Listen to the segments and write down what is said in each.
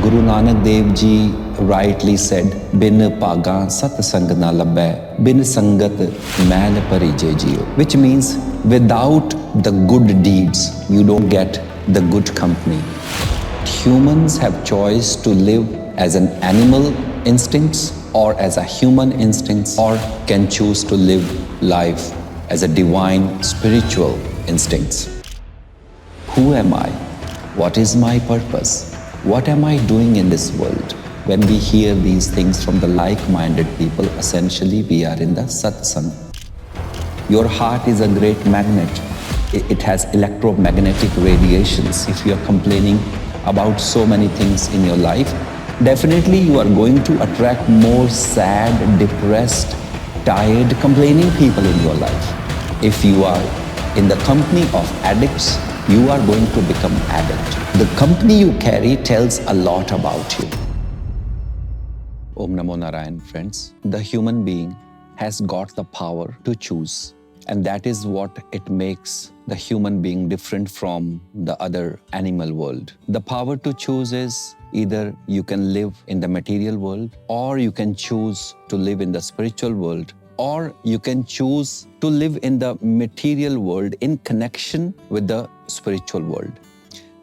Guru Nanak Dev Ji rightly said, Binnu paga Satsang na labbe, bin sangat pari jejiyo, which means without the good deeds, you don't get the good company. Humans have choice to live as an animal instincts or as a human instincts, or can choose to live life as a divine spiritual instincts. Who am I? What is my purpose? What am I doing in this world? When we hear these things from the like-minded people, essentially we are in the Satsang. Your heart is a great magnet. It has electromagnetic radiations. If you are complaining about so many things in your life, definitely you are going to attract more sad, depressed, tired, complaining people in your life. If you are in the company of addicts, you are going to become addict. The company you carry tells a lot about you. Om Namo Narayan, friends. The human being has got the power to choose. And that is what it makes the human being different from the other animal world. The power to choose is either you can live in the material world, or you can choose to live in the spiritual world, or you can choose to live in the material world in connection with the spiritual world.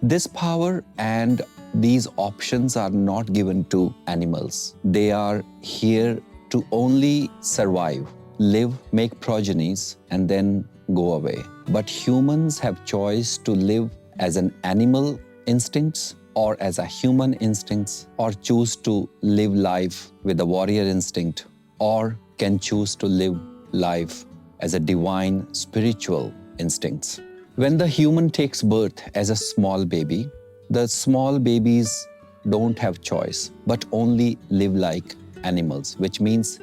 This power and these options are not given to animals. They are here to only survive, live, make progenies, and then go away. But humans have choice to live as an animal instincts or as a human instincts, or choose to live life with a warrior instinct, or can choose to live life as a divine spiritual instincts. When the human takes birth as a small baby, the small babies don't have choice, but only live like animals, which means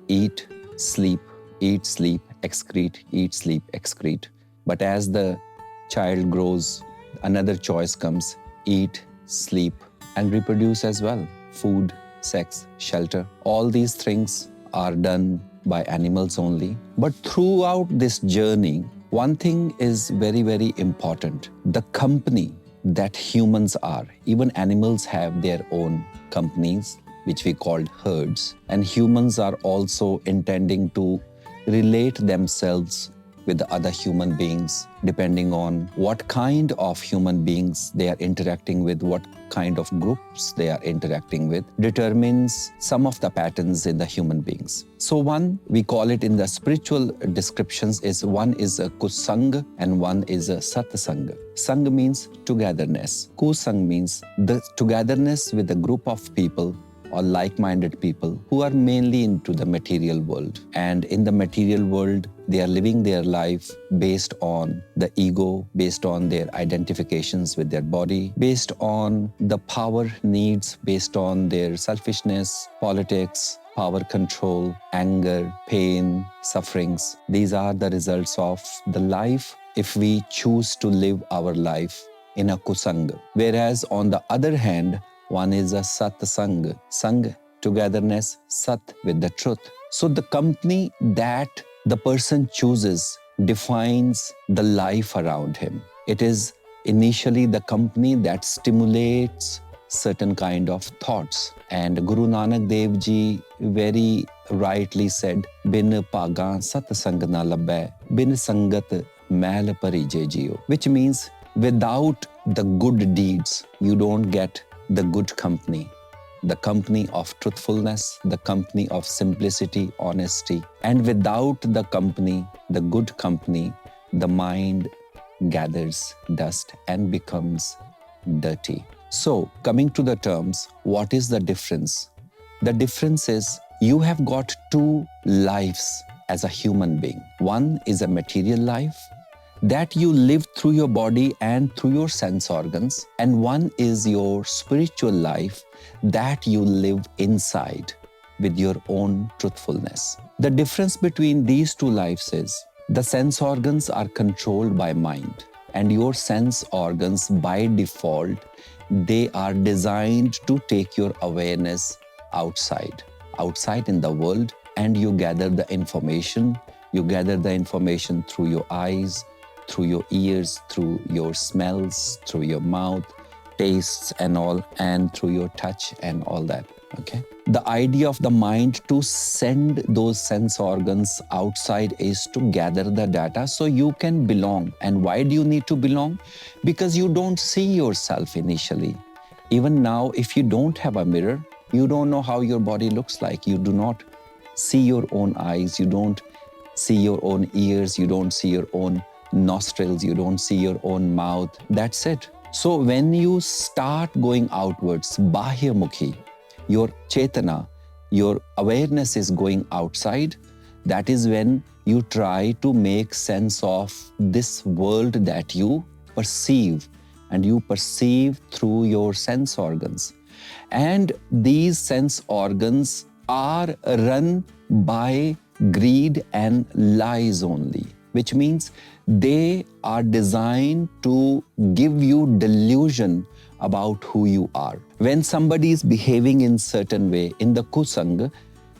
eat, sleep, excrete, eat, sleep, excrete. But as the child grows, another choice comes: eat, sleep, and reproduce as well. Food, sex, shelter, all these things are done by animals only. But throughout this journey, one thing is very, very important. The company that humans are, even animals have their own companies, which we call herds. And humans are also intending to relate themselves with the other human beings, depending on what kind of human beings they are interacting with, what kind of groups they are interacting with, determines some of the patterns in the human beings. So one, we call it in the spiritual descriptions, is one is a Kusang and one is a Satsang. Sang means togetherness. Kusang means the togetherness with a group of people or like-minded people who are mainly into the material world. And in the material world, they are living their life based on the ego, based on their identifications with their body, based on the power needs, based on their selfishness, politics, power control, anger, pain, sufferings. These are the results of the life if we choose to live our life in a Kusang. Whereas on the other hand, one is a Satsang, Sang, togetherness, Sat with the truth. So the company that the person chooses defines the life around him. It is initially the company that stimulates certain kind of thoughts. And Guru Nanak Dev Ji very rightly said, Binnu paga Satsang na labbe, bin sangat pari jejiyo, which means without the good deeds, you don't get the good company, the company of truthfulness, the company of simplicity, honesty. And without the company, the good company, the mind gathers dust and becomes dirty. So, coming to the terms, what is the difference? The difference is you have got two lives as a human being. One is a material life that you live through your body and through your sense organs, and one is your spiritual life that you live inside with your own truthfulness. The difference between these two lives is the sense organs are controlled by mind, and your sense organs by default, they are designed to take your awareness outside in the world, and you gather the information. You gather the information through your eyes, through your ears, through your smells, through your mouth, tastes and all, and through your touch and all that. Okay. The idea of the mind to send those sense organs outside is to gather the data so you can belong. And why do you need to belong? Because you don't see yourself initially. Even now, if you don't have a mirror, you don't know how your body looks like. You do not see your own eyes. You don't see your own ears. You don't see your own nostrils. You don't see your own mouth. That's it. So when you start going outwards, bahya mukhi, your chetana, your awareness is going outside, that is when you try to make sense of this world that you perceive, and you perceive through your sense organs. And these sense organs are run by greed and lies only, which means they are designed to give you delusion about who you are. When somebody is behaving in certain way, in the Kusang,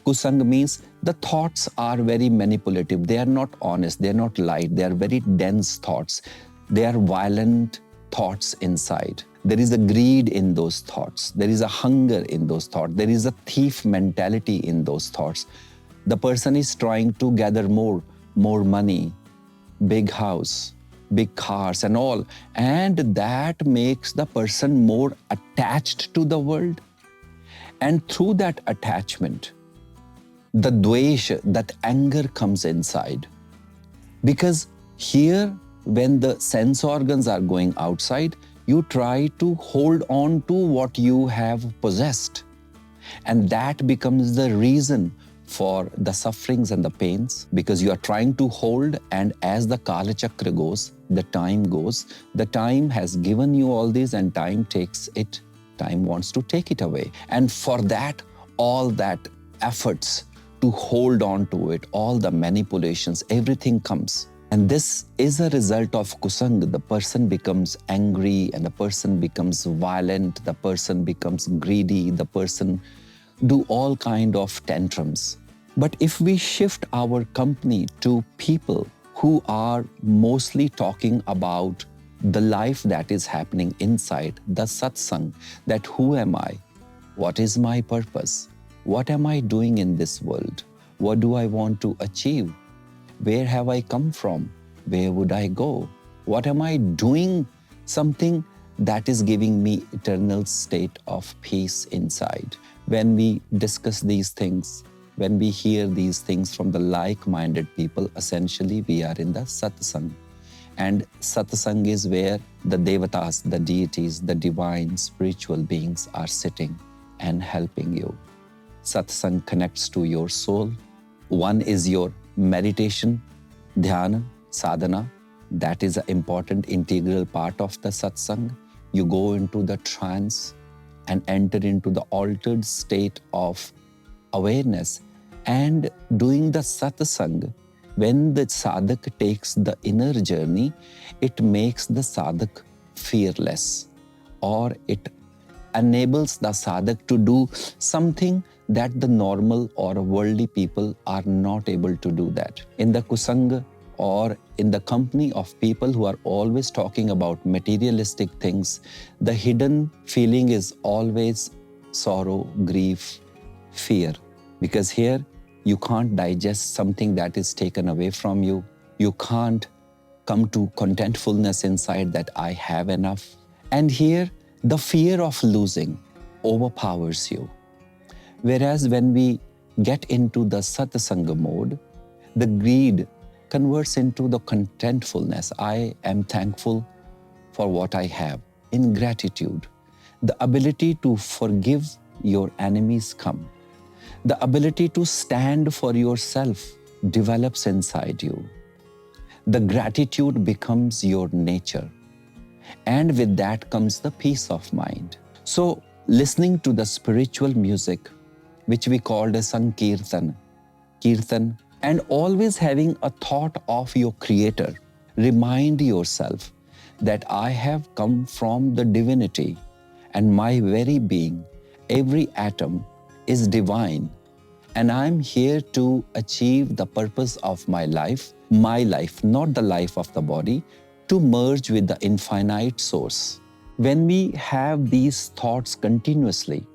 Kusang means the thoughts are very manipulative. They are not honest. They are not light. They are very dense thoughts. They are violent thoughts inside. There is a greed in those thoughts. There is a hunger in those thoughts. There is a thief mentality in those thoughts. The person is trying to gather more money, big house, big cars and all. And that makes the person more attached to the world. And through that attachment, the dvesha, that anger comes inside. Because here, when the sense organs are going outside, you try to hold on to what you have possessed. And that becomes the reason for the sufferings and the pains, because you are trying to hold, and as the Kala Chakra goes, the time has given you all this, and time takes it. Time wants to take it away. And for that, all that efforts to hold on to it, all the manipulations, everything comes. And this is a result of Kusang. The person becomes angry, and the person becomes violent, the person becomes greedy, the person do all kind of tantrums. But if we shift our company to people who are mostly talking about the life that is happening inside, the Satsang, that who am I? What is my purpose? What am I doing in this world? What do I want to achieve? Where have I come from? Where would I go? What am I doing? Something that is giving me eternal state of peace inside. When we discuss these things, when we hear these things from the like-minded people, essentially we are in the Satsang. And Satsang is where the devatas, the deities, the divine spiritual beings are sitting and helping you. Satsang connects to your soul. One is your meditation, dhyana, sadhana. That is an important integral part of the Satsang. You go into the trance and enter into the altered state of awareness. And doing the Satsang, when the sadhak takes the inner journey, it makes the sadhak fearless, or it enables the sadhak to do something that the normal or worldly people are not able to do that. In the Kusang, or in the company of people who are always talking about materialistic things, the hidden feeling is always sorrow, grief, fear. Because here, you can't digest something that is taken away from you. You can't come to contentfulness inside that I have enough. And here, the fear of losing overpowers you. Whereas when we get into the Satsanga mode, the greed converts into the contentfulness. I am thankful for what I have. In gratitude, the ability to forgive your enemies come. The ability to stand for yourself develops inside you. The gratitude becomes your nature. And with that comes the peace of mind. So, listening to the spiritual music, which we called as Sankirtan, Kirtan, and always having a thought of your Creator, remind yourself that I have come from the divinity, and my very being, every atom, is divine, and I'm here to achieve the purpose of my life, not the life of the body, to merge with the infinite source. When we have these thoughts continuously,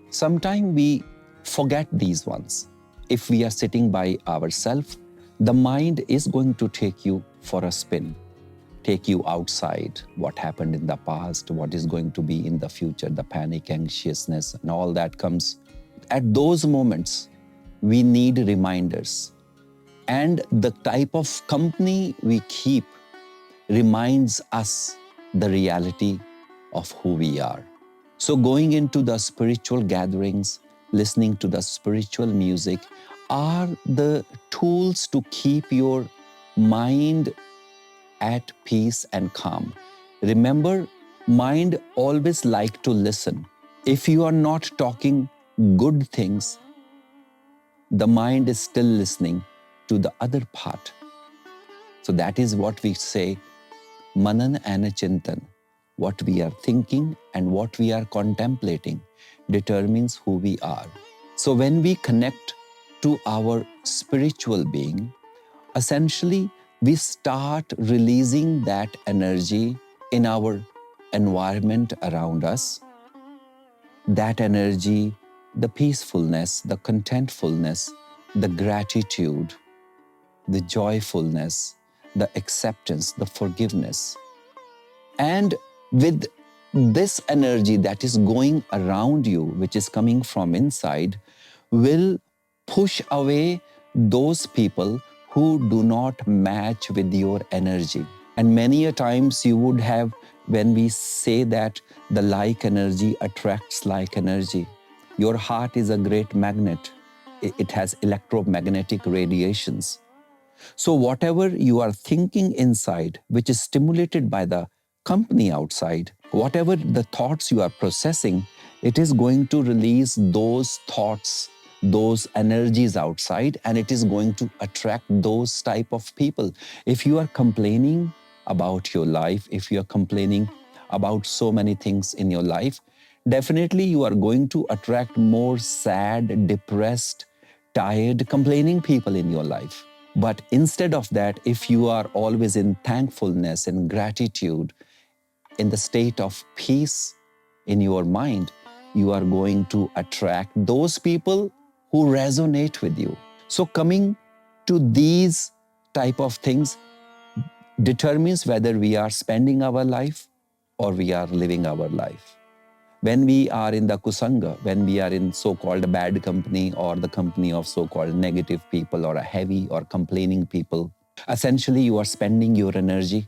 sometimes we forget these ones. If we are sitting by ourselves, the mind is going to take you for a spin, take you outside, what happened in the past, what is going to be in the future, the panic, anxiousness, and all that comes. At those moments, we need reminders. And the type of company we keep reminds us the reality of who we are. So going into the spiritual gatherings, listening to the spiritual music are the tools to keep your mind at peace and calm. Remember, mind always like to listen. If you are not talking good things, the mind is still listening to the other part. So that is what we say, Manan and Chintan. What we are thinking and what we are contemplating determines who we are. So when we connect to our spiritual being, essentially we start releasing that energy in our environment around us. That energy, the peacefulness, the contentfulness, the gratitude, the joyfulness, the acceptance, the forgiveness. And with this energy that is going around you, which is coming from inside, will push away those people who do not match with your energy. And many a times you would have, when we say that the like energy attracts like energy, your heart is a great magnet. It has electromagnetic radiations. So whatever you are thinking inside, which is stimulated by the company outside, whatever the thoughts you are processing, it is going to release those thoughts, those energies outside, and it is going to attract those type of people. If you are complaining about your life, if you are complaining about so many things in your life, definitely you are going to attract more sad, depressed, tired, complaining people in your life. But instead of that, if you are always in thankfulness and gratitude, in the state of peace in your mind, you are going to attract those people who resonate with you. So coming to these type of things determines whether we are spending our life or we are living our life. When we are in the Kusanga, when we are in so-called bad company or the company of so-called negative people or a heavy or complaining people, essentially you are spending your energy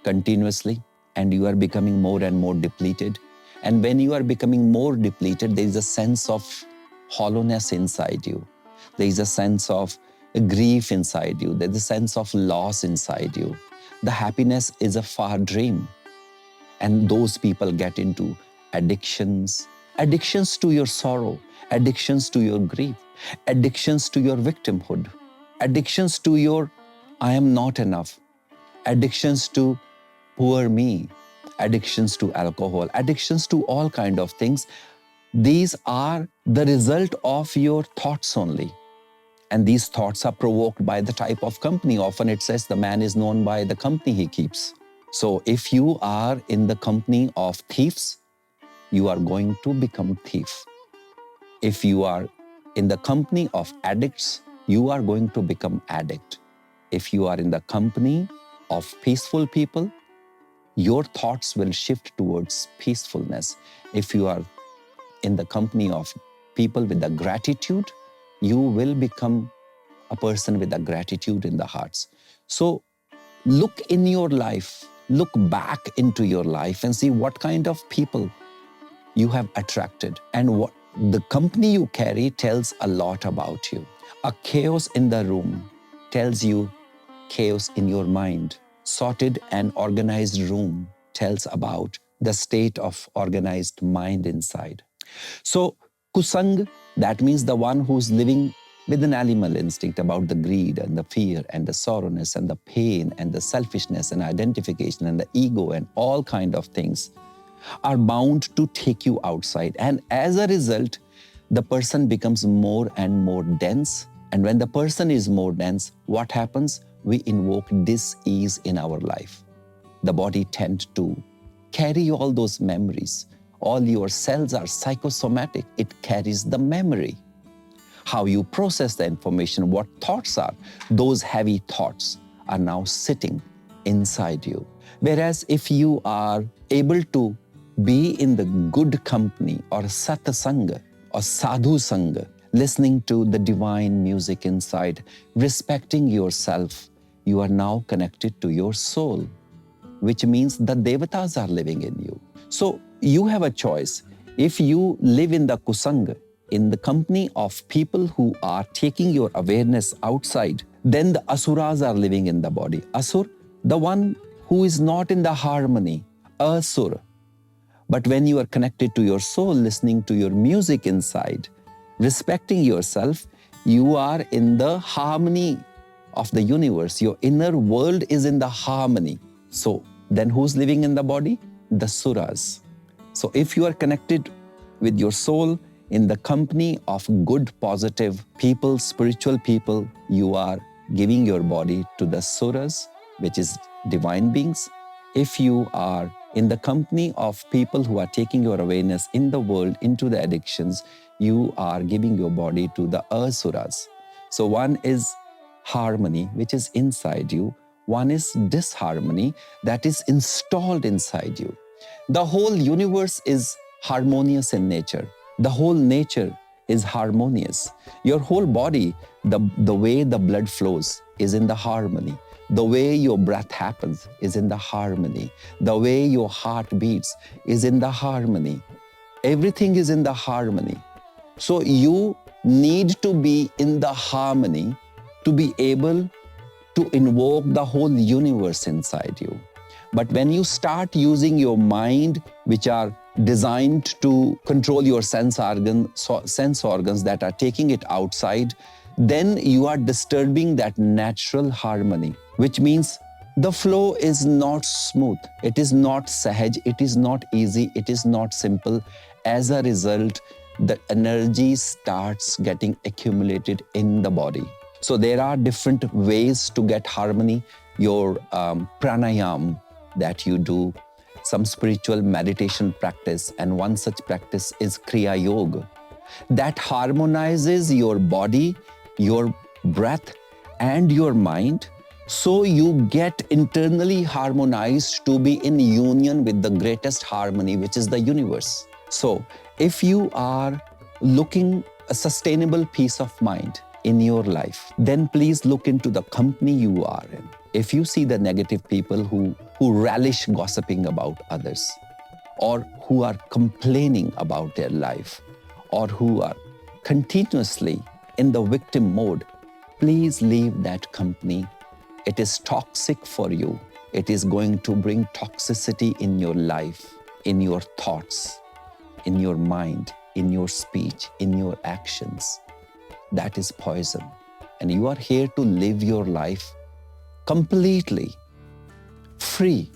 continuously and you are becoming more and more depleted. And when you are becoming more depleted, there is a sense of hollowness inside you. There is a sense of grief inside you. There is a sense of loss inside you. The happiness is a far dream. And those people get into addictions, addictions to your sorrow, addictions to your grief, addictions to your victimhood, addictions to your I am not enough, addictions to poor me, addictions to alcohol, addictions to all kind of things. These are the result of your thoughts only. And these thoughts are provoked by the type of company. Often it says the man is known by the company he keeps. So if you are in the company of thieves, you are going to become thief. If you are in the company of addicts, you are going to become addict. If you are in the company of peaceful people, your thoughts will shift towards peacefulness. If you are in the company of people with the gratitude, you will become a person with a gratitude in the hearts. So look in your life, look back into your life and see what kind of people you have attracted and what the company you carry tells a lot about you. A chaos in the room tells you chaos in your mind. Sorted and organized room tells about the state of organized mind inside. So Kusang, that means the one who's living with an animal instinct about the greed and the fear and the sorrowness and the pain and the selfishness and identification and the ego and all kind of things are bound to take you outside. And as a result, the person becomes more and more dense. And when the person is more dense, what happens? We invoke dis-ease in our life. The body tends to carry all those memories. All your cells are psychosomatic. It carries the memory. How you process the information, what thoughts are, those heavy thoughts are now sitting inside you. Whereas if you are able to be in the good company or Satsang or Sadhu Sangha, listening to the divine music inside, respecting yourself, you are now connected to your soul, which means the devatas are living in you. So you have a choice. If you live in the Kusang, in the company of people who are taking your awareness outside, then the asuras are living in the body. Asur, the one who is not in the harmony, asur. But when you are connected to your soul, listening to your music inside, respecting yourself, you are in the harmony of the universe. Your inner world is in the harmony. So then who's living in the body? The suras. So if you are connected with your soul in the company of good, positive people, spiritual people, you are giving your body to the suras, which is divine beings. If you are in the company of people who are taking your awareness in the world into the addictions, you are giving your body to the asuras. So one is harmony, which is inside you. One is disharmony that is installed inside you. The whole universe is harmonious in nature. The whole nature is harmonious. Your whole body, the way the blood flows is in the harmony. The way your breath happens is in the harmony. The way your heart beats is in the harmony. Everything is in the harmony. So you need to be in the harmony to be able to invoke the whole universe inside you. But when you start using your mind, which are designed to control your sense organs that are taking it outside, then you are disturbing that natural harmony, which means the flow is not smooth. It is not sahaj. It is not easy. It is not simple. As a result, the energy starts getting accumulated in the body. So there are different ways to get harmony. Your pranayam that you do, some spiritual meditation practice, and one such practice is Kriya Yoga that harmonizes your body, your breath, and your mind, so you get internally harmonized to be in union with the greatest harmony, which is the universe. So if you are looking a sustainable peace of mind in your life, then please look into the company you are in. If you see the negative people who relish gossiping about others, or who are complaining about their life, or who are continuously in the victim mode, please leave that company. It is toxic for you. It is going to bring toxicity in your life, in your thoughts, in your mind, in your speech, in your actions. That is poison. And you are here to live your life completely free.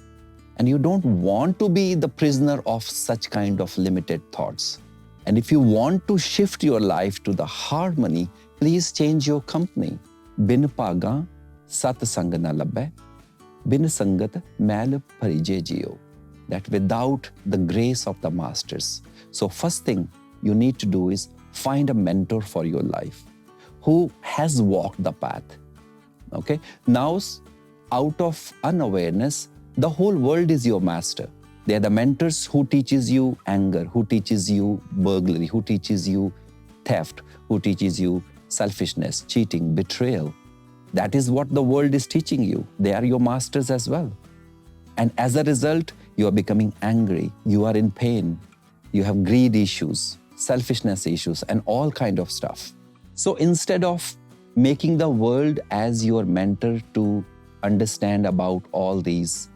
And you don't want to be the prisoner of such kind of limited thoughts. And if you want to shift your life to the harmony, please change your company. Binnu paga, Satsang na labbe, Binnu sangat, pari jejiyo. That without the grace of the masters. So first thing you need to do is find a mentor for your life who has walked the path. Okay? Now, out of unawareness, the whole world is your master. They are the mentors who teaches you anger, who teaches you burglary, who teaches you theft, who teaches you selfishness, cheating, betrayal. That is what the world is teaching you. They are your masters as well. And as a result, you are becoming angry, you are in pain, you have greed issues, selfishness issues, and all kind of stuff. So instead of making the world as your mentor to understand about all these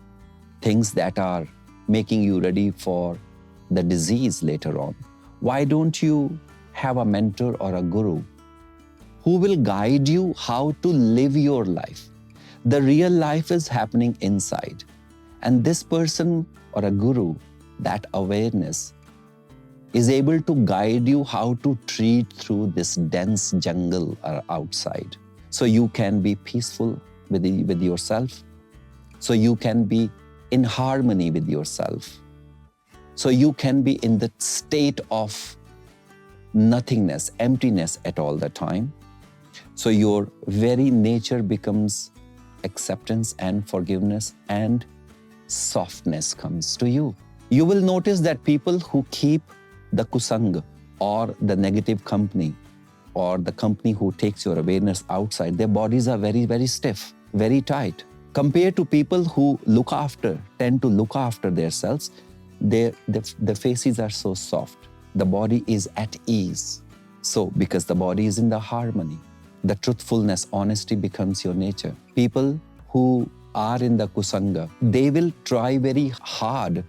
things that are making you ready for the disease later on, why don't you have a mentor or a guru who will guide you how to live your life? The real life is happening inside. And this person or a guru, that awareness, is able to guide you how to treat through this dense jungle outside. So you can be peaceful with yourself. So you can be in harmony with yourself. So you can be in the state of nothingness, emptiness at all the time. So your very nature becomes acceptance and forgiveness, and softness comes to you. You will notice that people who keep the kusang or the negative company or the company who takes your awareness outside, their bodies are very, very stiff, very tight. Compared to people who tend to look after themselves, their faces are so soft. The body is at ease. So, because the body is in the harmony, the truthfulness, honesty becomes your nature. People who are in the kusanga, they will try very hard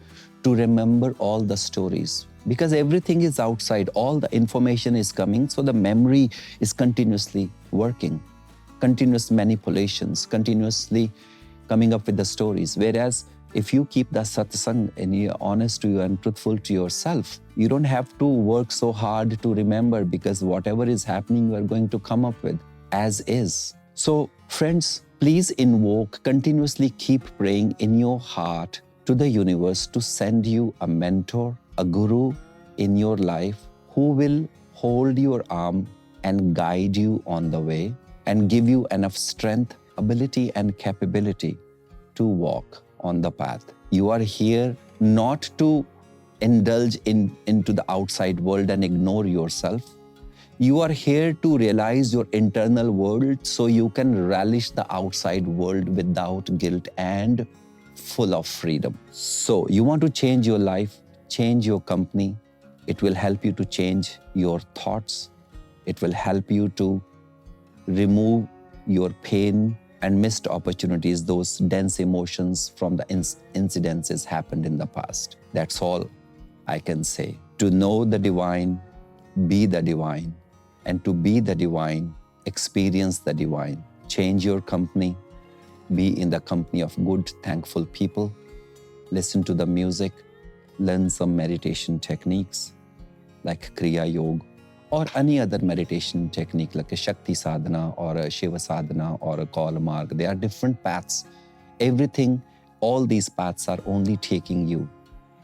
to remember all the stories because everything is outside, all the information is coming, so the memory is continuously working, continuous manipulations, continuously coming up with the stories. Whereas if you keep the satsang and you're honest to you and truthful to yourself, you don't have to work so hard to remember because whatever is happening, you are going to come up with as is. So friends, please invoke, continuously keep praying in your heart to the universe to send you a mentor, a guru in your life who will hold your arm and guide you on the way and give you enough strength, ability and capability to walk on the path. You are here not to indulge into the outside world and ignore yourself. You are here to realize your internal world so you can relish the outside world without guilt and full of freedom. So you want to change your life, change your company. It will help you to change your thoughts. It will help you to remove your pain and missed opportunities, those dense emotions from the incidences happened in the past. That's all I can say. To know the divine, be the divine, and to be the divine, experience the divine. Change your company, be in the company of good, thankful people, listen to the music, learn some meditation techniques like Kriya Yoga, or any other meditation technique like a Shakti Sadhana or a Shiva Sadhana or a Kala Marg. There are different paths. Everything, all these paths are only taking you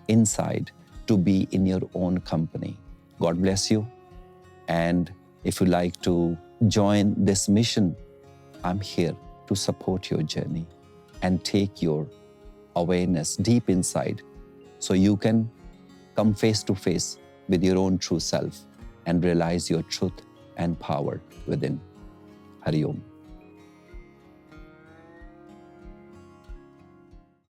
inside to be in your own company. God bless you. And if you like to join this mission, I'm here to support your journey and take your awareness deep inside so you can come face to face with your own true self and realize your truth and power within. Hari Om.